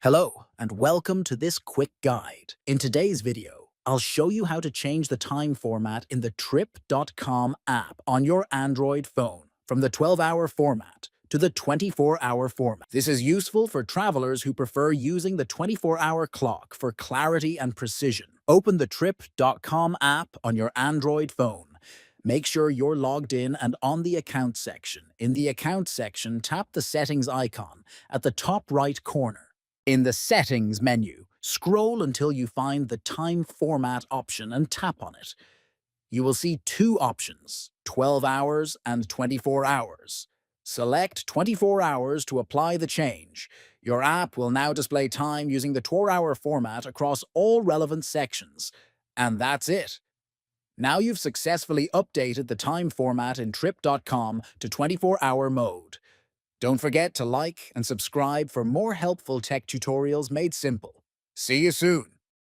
Hello, and welcome to this quick guide. In today's video, I'll show you how to change the time format in the Trip.com app on your Android phone from the 12-hour format to the 24-hour format. This is useful for travelers who prefer using the 24-hour clock for clarity and precision. Open the Trip.com app on your Android phone. Make sure you're logged in and on the Account section. In the Account section, tap the Settings icon at the top right corner. In the Settings menu, scroll until you find the Time Format option and tap on it. You will see two options, 12 hours and 24 hours. Select 24 hours to apply the change. Your app will now display time using the 4-hour format across all relevant sections. And that's it. Now you've successfully updated the time format in Trip.com to 24-hour mode. Don't forget to like and subscribe for more helpful tech tutorials made simple. See you soon!